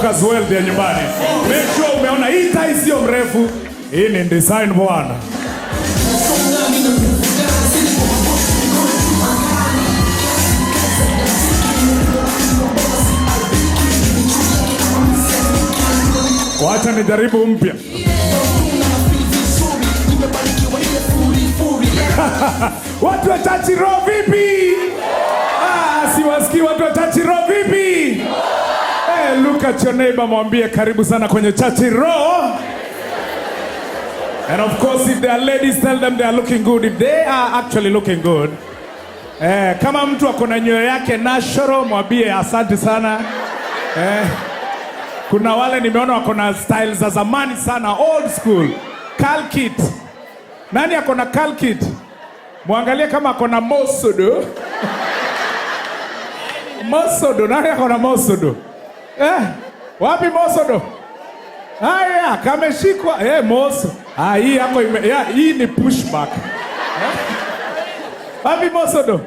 Lucas World ya nyumbani. Make sure umeona hii tai sio mrefu. Hii ni design bwana. Wacha nijaribu mpya. Watu wa Chachi Roho vipi? Siwasikii watu wa Chachi Roho vipi? Look at your neighbor, mwambie karibu sana kwenye Chachi Roho. And of course, if they are ladies, tell them they are looking good. If they are actually looking good. Kama mtu akona nywele yake natural, mwambie asante sana. Kuna wale nimeona wakona styles za zamani sana, old school. Curl kit. Nani akona curl kit? Muangalie kama akona mosodo. Mosodo, nani akona mosodo? Wapi mosodo? Haya, kameshikwa. Moso. Hii yako hii ni pushback. Wapi mosodo?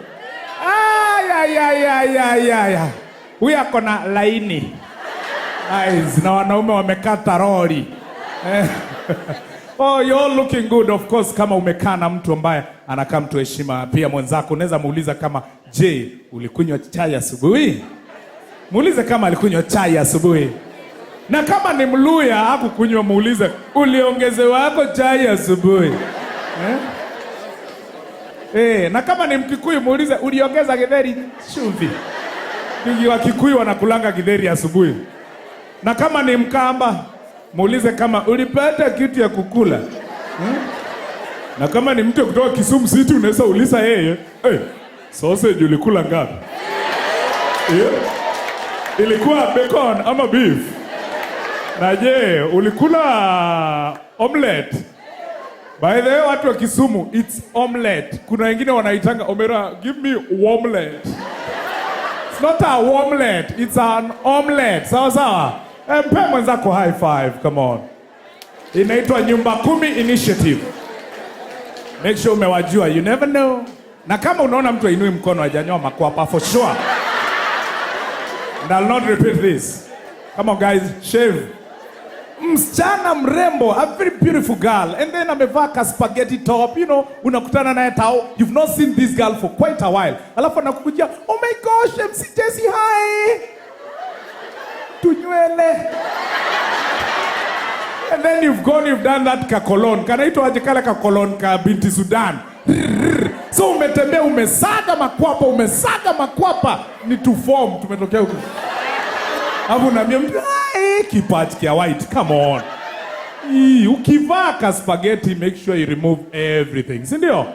Ya. Huyu akona laini. Eyes, na wanaume wamekata roli. Oh, you're looking good of course kama umekaa na mtu ambaye anakaa mtu heshima. Pia mwenzako unaweza muuliza kama, "Je, ulikunywa chai asubuhi?" Muulize kama alikunywa chai asubuhi. Na kama ni Mluya hakukunywa, muulize, "Uliongezewa wako chai asubuhi?" Na kama ni Mkikuyu muulize, "Uliongeza githeri chumvi?" Kingi wa Kikuyu wanakulanga githeri asubuhi. Na kama ni Mkamba muulize kama ulipata kitu ya kukula. Na kama ni mtu kutoka Kisumu City unaweza uliza yeye, sausage ulikula ngapi? Ilikuwa bacon ama beef? Na je, ulikula omelette? By the way, watu wa Kisumu, it's omelette. Kuna wengine wanaitanga omera, give me omelette. It's not a omelette, it's an omelette. Sawa sawa? Mpe mwenzako high five, come on. Inaitwa Nyumba 10 Initiative. Make sure umewajua, you never know. Na kama unaona mtu ainui mkono hajanyoa makwapa, for sure. And I'll not repeat this. Come on guys, shave. Msichana mrembo, a very beautiful girl. And then amevaa ka spaghetti top, you know, unakutana naye tao. You've not seen this girl for quite a while. Alafu anakukujia, "Oh my gosh, MC Jessie, hi." Tunywele. And then you've done that ka cologne. Kanaitwa aje kale ka cologne ka binti Sudan. So umetembea umesaga makwapa ni to form tumetokea huko. Hapo na mimi kipaji kia white, come on. Ukivaa ka spaghetti make sure you remove everything. Si ndio?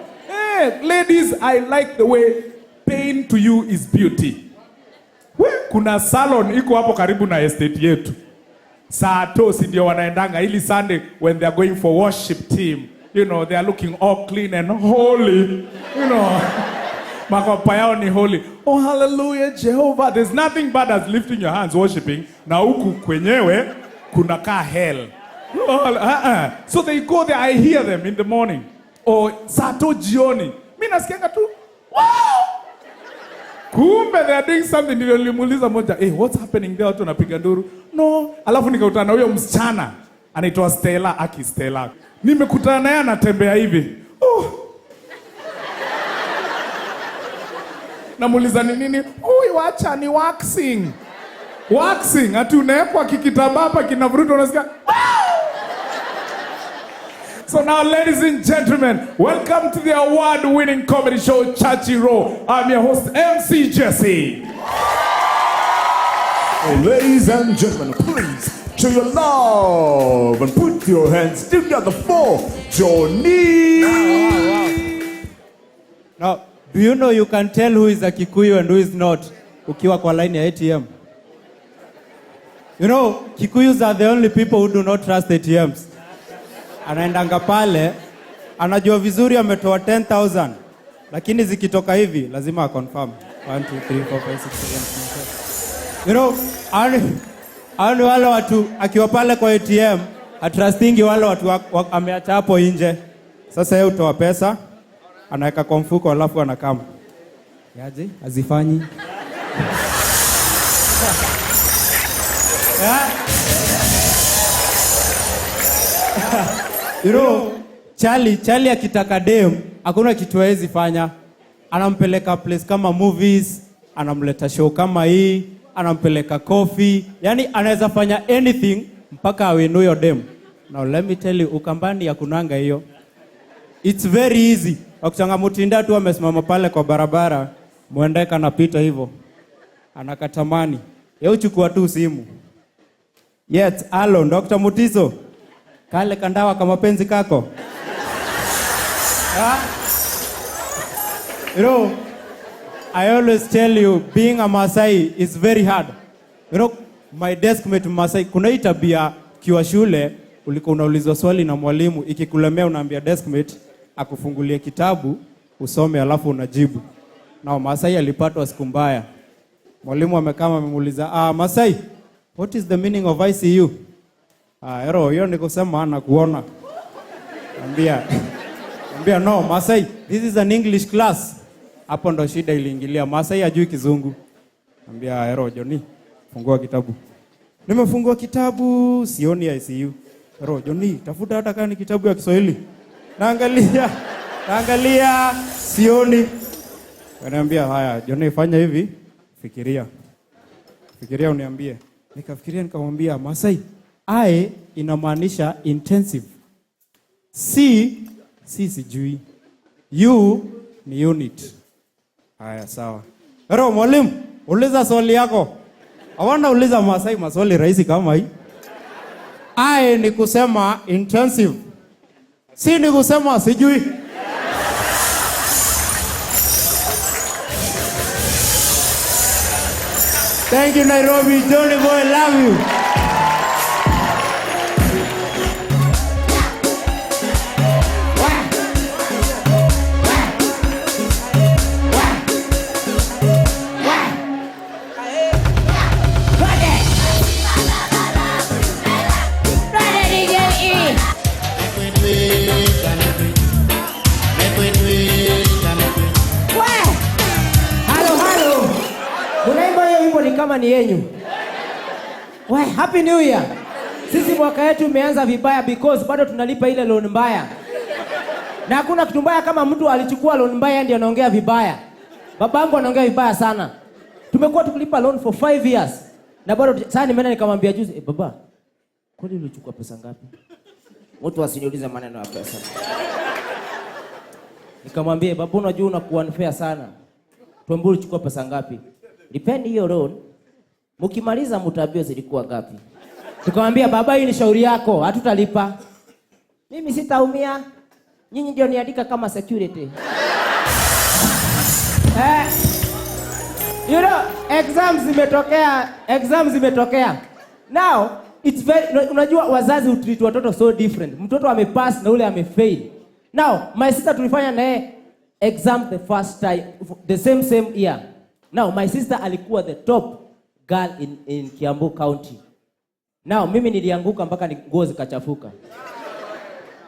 Ladies, I like the way pain to you is beauty. Kuna salon iko hapo karibu na estate yetu. Sato si ndio wanaendanga ili Sunday when they are going for worship team. You know, they are looking all clean and holy. You know, makwapa yao ni holy. Oh, hallelujah, Jehovah. There's nothing bad as lifting your hands worshiping. Na huku kwenyewe kuna ka hell. So they go there, I hear them in the morning. Or sato jioni. Mimi nasikianga tu, wow! Kumbe they are doing something. Nilimuuliza moja, what's happening there? Watu wanapiga nduru. No. Alafu nikakutana na huyo msichana anaitwa Stella. Nimekutana naye anatembea hivi. Namuuliza ni nini? Wacha ni waxing. Waxing, ati unawekwa kikitambaa hapa kinavuruta unasikia. So now, ladies and gentlemen, welcome to the award-winning comedy show, Chachi Roho. I'm your host, MC Jessie. Ladies and gentlemen, please show your love and put your hands together for Johnny. Now, do you know you can tell who is a Kikuyu and who is not ukiwa kwa line ya ATM? You know, Kikuyus are the only people who do not trust ATMs. Anaendanga pale, anajua vizuri ametoa 10,000, lakini zikitoka hivi lazima confirm 1 2 3 4 5 6 7 8. You know, ani wale watu akiwa pale kwa ATM atrustingi wale watu ameacha hapo nje. Sasa yeye utoa pesa, anaweka kwa mfuko alafu anakama. Yaje? Azifanyi. You know, Charlie akitaka dem, hakuna kitu hawezi fanya. Anampeleka place kama movies, anamleta show kama hii, anampeleka coffee. Yani anaweza fanya anything mpaka awinu yo dem. Now let me tell you, Ukambani ya kunanga hiyo. It's very easy. Wakuchanga Mutinda tu amesimama pale kwa barabara, Mwendeka anapita hivyo. Anakatamani. Yeye uchukua tu simu. Yes, hello, Dr. Mutiso. Kale kandawa kama penzi kako. You know, I always tell you, being a Maasai is very hard. You know, my deskmate Maasai, kuna hii tabia kiwa shule, ulikuwa unaulizwa swali na mwalimu, ikikulemea unaambia deskmate akufungulie kitabu, usome alafu unajibu. Na Maasai alipatwa siku mbaya. Mwalimu amekama amemuuliza, Maasai, what is the meaning of ICU? Hiyo ni kusema ana kuona. Ambia no, Maasai, this is an English class. Hapo ndo shida iliingilia. Maasai hajui Kizungu. Ambia Johnny, fungua kitabu. Nimefungua kitabu, sioni ICU. Johnny, tafuta hata kama ni kitabu ya Kiswahili. Naangalia, sioni. Ananiambia, haya, Johnny fanya hivi, fikiria uniambie. Nikafikiria nikamwambia, Maasai, I inamaanisha intensive. C sijui. U ni unit. Haya, sawa. Mwalimu, uliza swali yako. Hawana uliza Maasai maswali rahisi kama hii. I ni kusema intensive. C ni kusema sijui. Thank you, Nairobi. Johnny boy, love you. Kama ni yenyu. Happy New Year. Sisi mwaka yetu umeanza vibaya because bado tunalipa ile loan mbaya. Na hakuna kitu mbaya kama mtu alichukua loan mbaya ndiye anaongea vibaya. Babangu anaongea vibaya sana. Tumekuwa tukilipa loan for 5 years. Na bado sasa nimeenda nikamwambia juzi, baba, kwani ulichukua pesa ngapi? Mtu asiniulize maneno ya pesa. Nikamwambia, baba, unajua unakuwa unfair sana. Tuambie ulichukua pesa ngapi? Depend hiyo loan. Mkimaliza mtabio zilikuwa ngapi? Tukamwambia, baba, hii ni shauri yako, hatutalipa. Mimi sitaumia. Nyinyi ndio niandika kama security. You know, exams zimetokea. Now, it's very, unajua wazazi utreat watoto so different. Mtoto amepass na ule amefail. Now, my sister tulifanya naye exam the first time, the same year. Now, my sister alikuwa the top girl in Kiambu County. Now, mimi nilianguka mpaka nguo zikachafuka.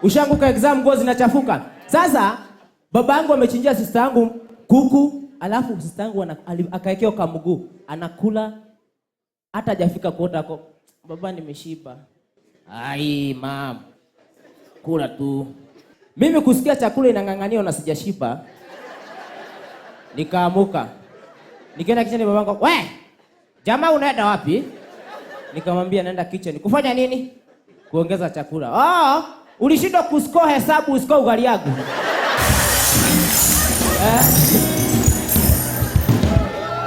Ushanguka exam, nguo zinachafuka. Sasa, babangu amechinjia sister yangu kuku, alafu sister yangu akaekea kwa mguu, anakula hata hajafika kuota kwa baba, nimeshiba. Ai, mam. Kula tu. Mimi kusikia chakula inang'ang'ania na sijashiba. Nikaamuka. Nikaenda kitchen, babangu, "We! Jamaa unaenda wapi?" Nikamwambia naenda kitchen. "Kufanya nini?" "Kuongeza chakula." Ulishindwa kuscore hesabu, uscore ugali yangu."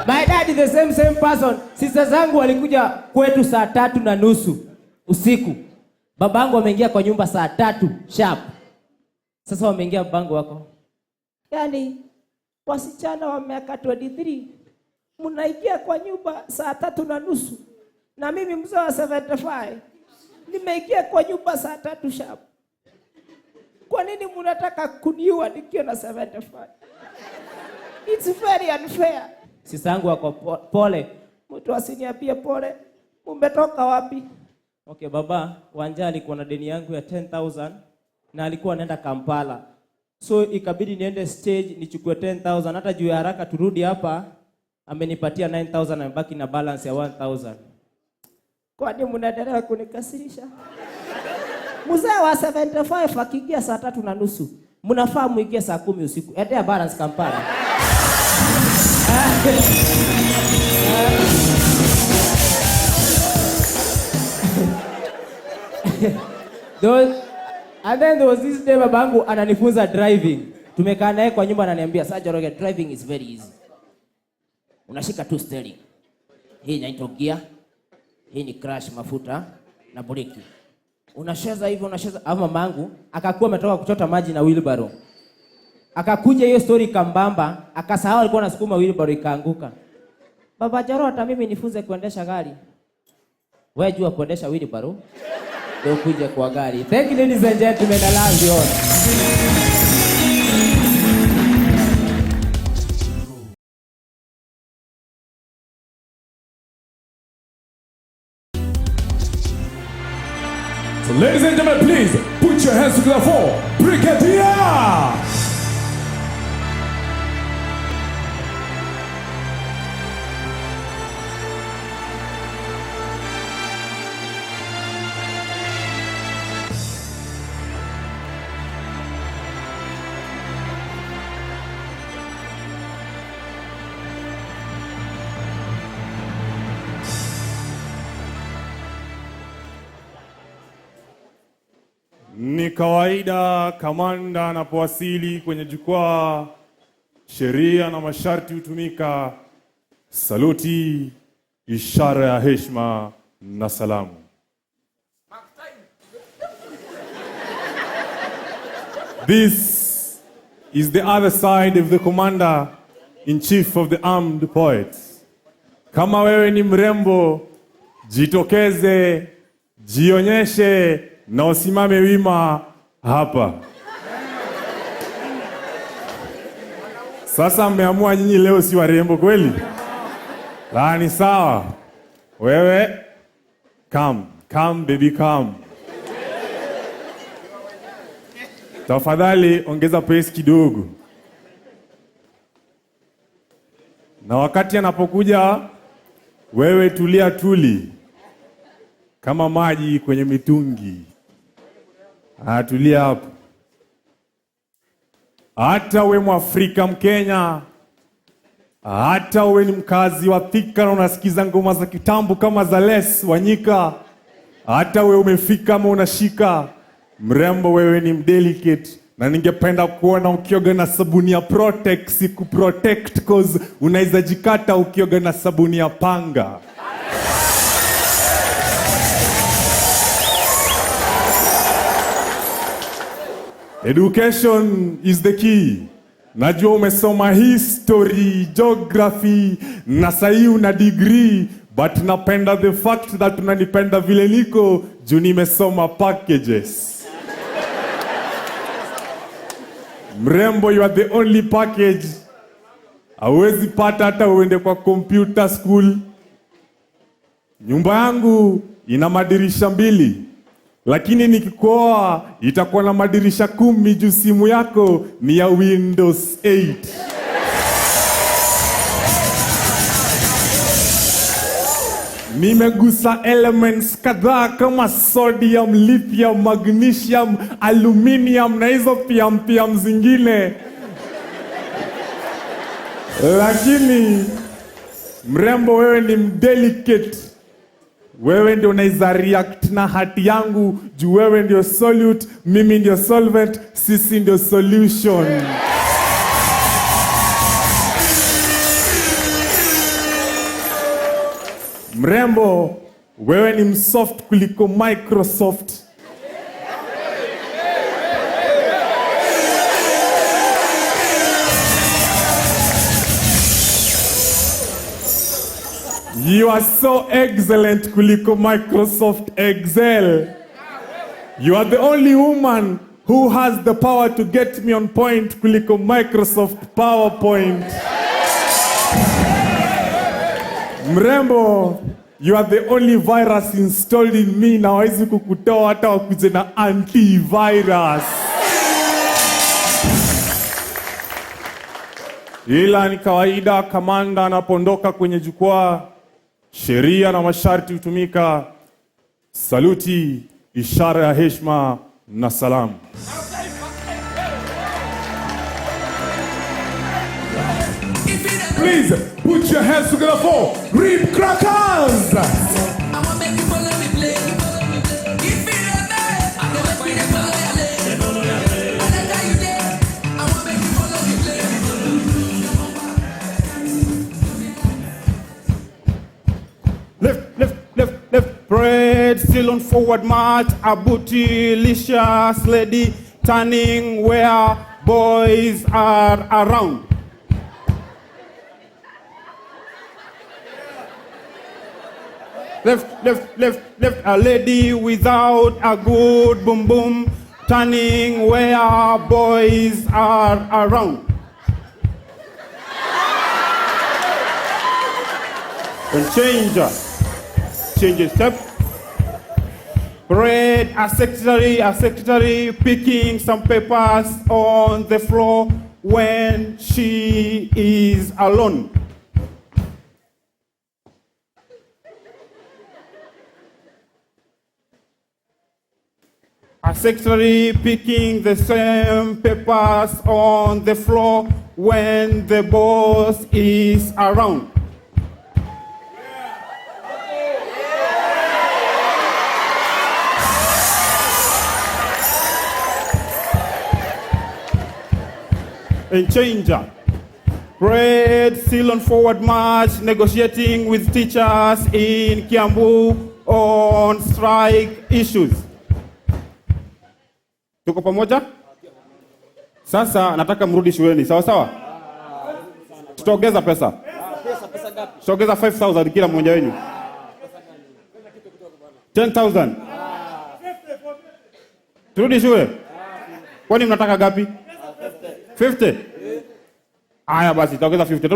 My dad is the same person. Sisters zangu walikuja kwetu saa 3:30 usiku. Babangu ameingia kwa nyumba saa 3 sharp. Sasa wameingia, babangu wako, "Yaani wasichana wa miaka 23 mnaingia kwa nyumba saa 3:30 na mimi mzee wa 75 nimeingia kwa nyumba saa 3 sharp. Kwa nini mnataka kuniua nikiwa na 75? It's very unfair." Sisi yangu wako pole. Mtu asiniambie pole. Umetoka wapi? Okay, baba, Wanja alikuwa na deni yangu ya 10,000 na alikuwa anaenda Kampala. So ikabidi niende stage nichukue 10,000, hata juu ya haraka turudi hapa amenipatia 9,000 na mbaki na balance ya 1,000. Kwani mnaendelea kunikasirisha? Mzee wa 75 akiingia saa 3:30, mnafaa muingie saa 10 usiku. Endea Balance Kampala. And then there was this day babangu ananifunza driving. Tumekaa naye kwa nyumba ananiambia, "Sir Njoroge, driving is very easy. Unashika tu steering. Hii inaitwa gear. Hii ni crash, mafuta na breki. Unacheza hivyo, unacheza." Hapo mamangu akakuwa ametoka kuchota maji na wheelbarrow. Akakuja hiyo story kambamba, akasahau alikuwa anasukuma wheelbarrow ikaanguka. "Baba Njoroge, hata mimi nifunze kuendesha gari." Wewe jua kuendesha wheelbarrow? Ndio kuja kwa gari. Thank you ladies and gentlemen, I love you all. So ladies and gentlemen, please put your hands together for Brigadier. Ni kawaida kamanda anapowasili kwenye jukwaa, sheria na masharti hutumika. Saluti, ishara ya heshima na salamu. This is the other side of the commander-in-chief of the armed poets. Kama wewe ni mrembo, jitokeze, jionyeshe na usimame wima hapa. Sasa mmeamua nyinyi leo si warembo kweli? La, ni sawa. Wewe come baby come. Tafadhali ongeza pace kidogo. Na wakati anapokuja, wewe tulia tuli kama maji kwenye mitungi. Tulia hapo. Hata uwe Mwafrika Mkenya, hata uwe ni mkazi wa Thika na unasikiza ngoma za kitambo kama za Les Wanyika, hata uwe umefika ama unashika, mrembo wewe ni mdelicate, na ningependa kuona ukioga na sabuni ya Protex, siku protect cause unaweza jikata ukioga na sabuni ya panga. Education is the key. Najua umesoma history, geography, na sahi una degree, but napenda the fact that unanipenda vile niko juu nimesoma packages. Mrembo, you are the only package. Hauwezi pata hata uende kwa computer school. Nyumba yangu ina madirisha 2. Lakini nikikuoa itakuwa na madirisha 10 juu simu yako ni ya Windows 8. Nimegusa elements kadhaa kama sodium, lithium, magnesium, aluminium na hizo piam zingine. Lakini mrembo, wewe ni mdelicate. Wewe ndio unaweza react na hati yangu juu wewe ndio solute, mimi ndio solvent, sisi ndio solution. Mrembo, wewe ni msoft kuliko Microsoft. You are so excellent kuliko Microsoft Excel. You are the only woman who has the power to get me on point kuliko Microsoft PowerPoint. Mrembo, you are the only virus installed in me na hawezi kukutoa hata wakuje na antivirus. Ila ni kawaida kamanda anapondoka kwenye jukwaa, sheria na masharti hutumika. Saluti, ishara ya heshima na salamu. Please put your hands together for Rib Crackers. Left, parade, still on forward march, a bootylicious lady turning where boys are around. Left, a lady without a good boom boom, turning where boys are around. And change step. Parade, a secretary picking some papers on the floor when she is alone. A secretary picking the same papers on the floor when the boss is around. And changer. Parade, still on forward march, negotiating with teachers in Kiambu on strike issues. Tuko pamoja? Sasa nataka mrudi shuleni, sawa sawa? Tutaongeza pesa. Tutaongeza 5,000 kila mmoja wenu. 10,000. Turudi shule. Kwani mnataka gapi? 50. Aya basi tutaongeza 50.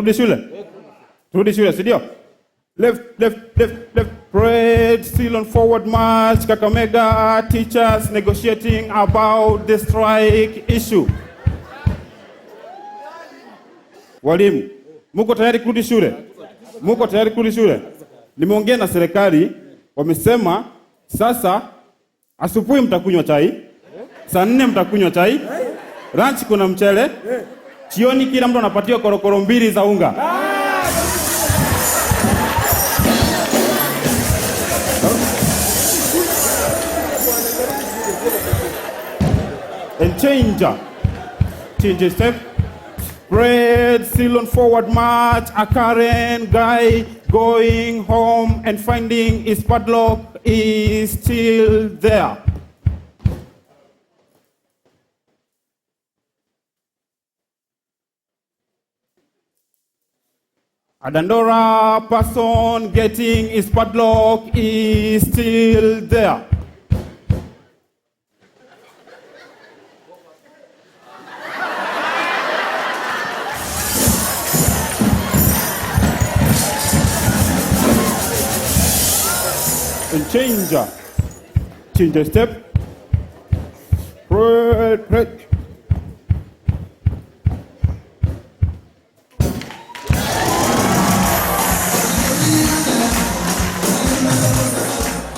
Turudi shule, si ndio? Left, parade, still on forward march, Kakamega, teachers negotiating about the strike issue. Walimu, muko tayari kurudi shule? Muko tayari kurudi shule? Nimeongea na serikali, wamesema sasa asubuhi mtakunywa chai, saa 4 mtakunywa chai, lunch kuna mchele, jioni kila mtu anapatiwa korokoro 2 za unga. And change step. Parade, still on forward march, a Karen guy going home and finding his padlock is still there. A Dandora person getting his padlock is still there. And change a step. Red.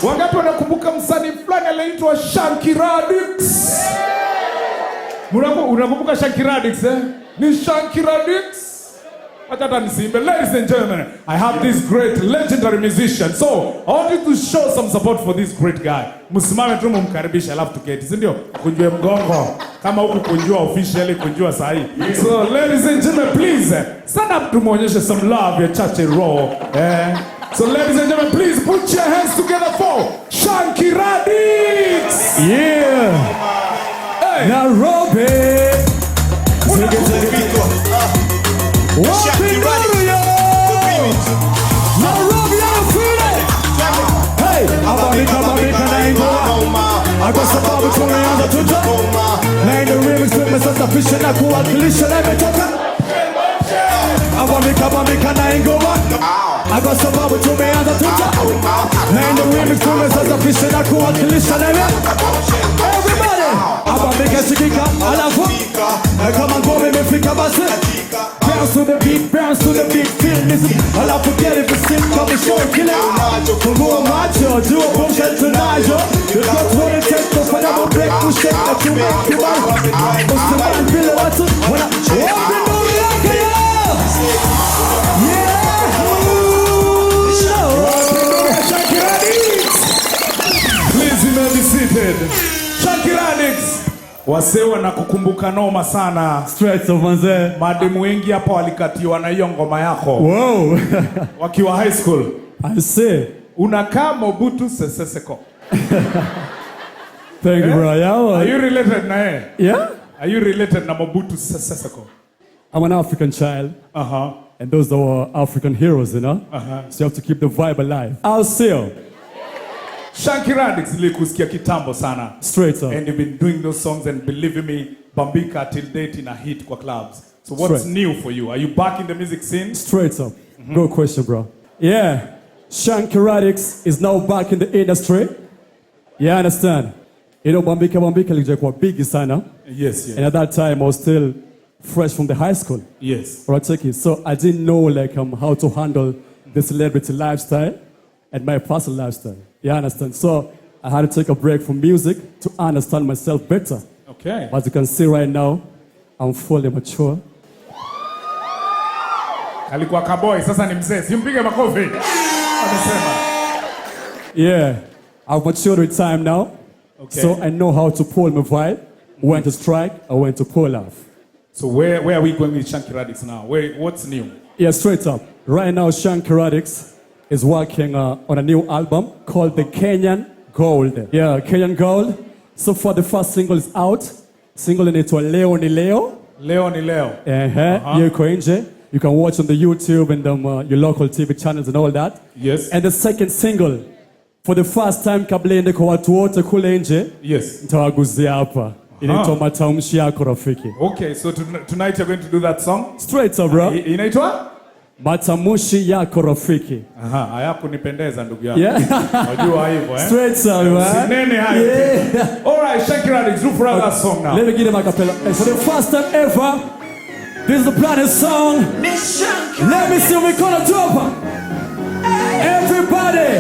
Wangapi wanakumbuka msanii fulani aliyeitwa Shanky Radix? Unakumbuka Shanky Radix eh? Ni Shanky Radix? Ladies and gentlemen, I have this great legendary musician. So, I want you to show some support for this great guy. Msimame tu mumkaribisha alafu tuketi, si ndio? Kunjue mgongo. Kama huku kunjua officially, kunjua sahi. So, ladies and gentlemen, please stand up tumuonyeshe some love ya Chache Raw. So, ladies and gentlemen, please put your hands together for Shanky Radix. Yeah. Hey. Nairobi. Shanky Radix, Nairobi, I feel it. Hey, America, I got some Bible to me on the Twitter. Nine the remix with me, such a fish and a coalition. Let me talk. America, I ain't go back. I got some Bible to me on the Twitter. Nine the remix with me, such a fish and a coalition. Everybody, America, Chica, I love her. Come on, go with me, pick up a set. Bounce to the beat, feel listen. I'll forget if it's sick, come and show and kill it. Fungua macho, do a bullshit tonight, yo. You got what it takes to find out a break, to shake that you make you out. Ustamani bila watu, wana wapi nuru yake yo. Yeah. Please, you may be seated. Shakiradix. Wasee wanakukumbuka noma sana. Straight of manze. Mademu wengi hapa walikatiwa na hiyo ngoma yako. Wow. Wakiwa high school. I see. Unakaa Mobutu Sese Seko. Thank you, bro. Are you related na yeye? Yeah? Are you related na Mobutu Sese Seko? I'm an African child. Uh-huh. And those are African heroes, you know? So you have to keep the vibe alive. I'll see you. Shakiradix nilikusikia kitambo sana. Straight up. And you've been doing those songs and believe me, Bambika till date in a hit kwa clubs. So what's Straight. new for you? Are you back in the music scene? Straight up. Good question, bro. Yeah. Shakiradix is now back in the industry. Yeah, I understand. You know, Bambika ilikuwa big sana. Yes, yes. And at that time, I was still fresh from the high school. Yes. Right, check it. So I didn't know like how to handle the celebrity lifestyle and my personal lifestyle. Yeah, I understand. So I had to take a break from music to understand myself better. Okay. As you can see right now, I'm fully mature. Alikuwa kaboy, sasa ni mzee. Simpige makofi. Amesema. Yeah, I've matured with time now. Okay. So I know how to pull my vibe, when to strike, or when to pull off. So where are we going with Shakiradix now? What's new? Yeah, straight up. Right now, Shakiradix is working on a new album called The Kenyan Gold. Yeah, Kenyan Gold. So far, the first single is out. Single inaitwa Leo ni Leo. Leo ni Leo. Hiyo iko nje. You can watch on the YouTube and your local TV channels and all that. Yes. And the second single, for the first time kabla iende kwa watu wote kule nje, Yes. nitawaguzia hapa. Inaitwa Matamshi Yako Rafiki. Okay, so tonight you're going to do that song? Straight up, bro. Inaitwa? Matamshi Yako Rafiki. Aha, hayakunipendeza ndugu yangu. Yeah. Unajua hivyo, eh? Straight up, man. Sinene hayo. Yeah. All right, Shakiradix, do for that song now. Let me give them a cappella. And for the first time ever, this is the planet song. Let me see what we gonna do. Everybody,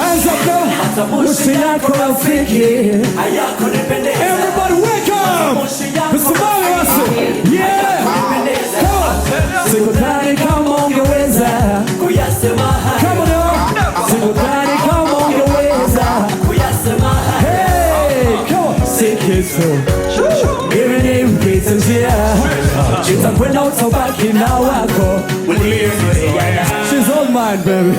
hands up now. Matamshi Yako Rafiki. Everybody wake up. Msimame wasi. Yeah. Sikutani kama ungeweza kuyasema haya. Come on now. Sikutani kama ungeweza kuyasema haya. Hey, come on. Sikizo. Even if it's a year, itakwenda utabaki na wako. She's all mine, baby.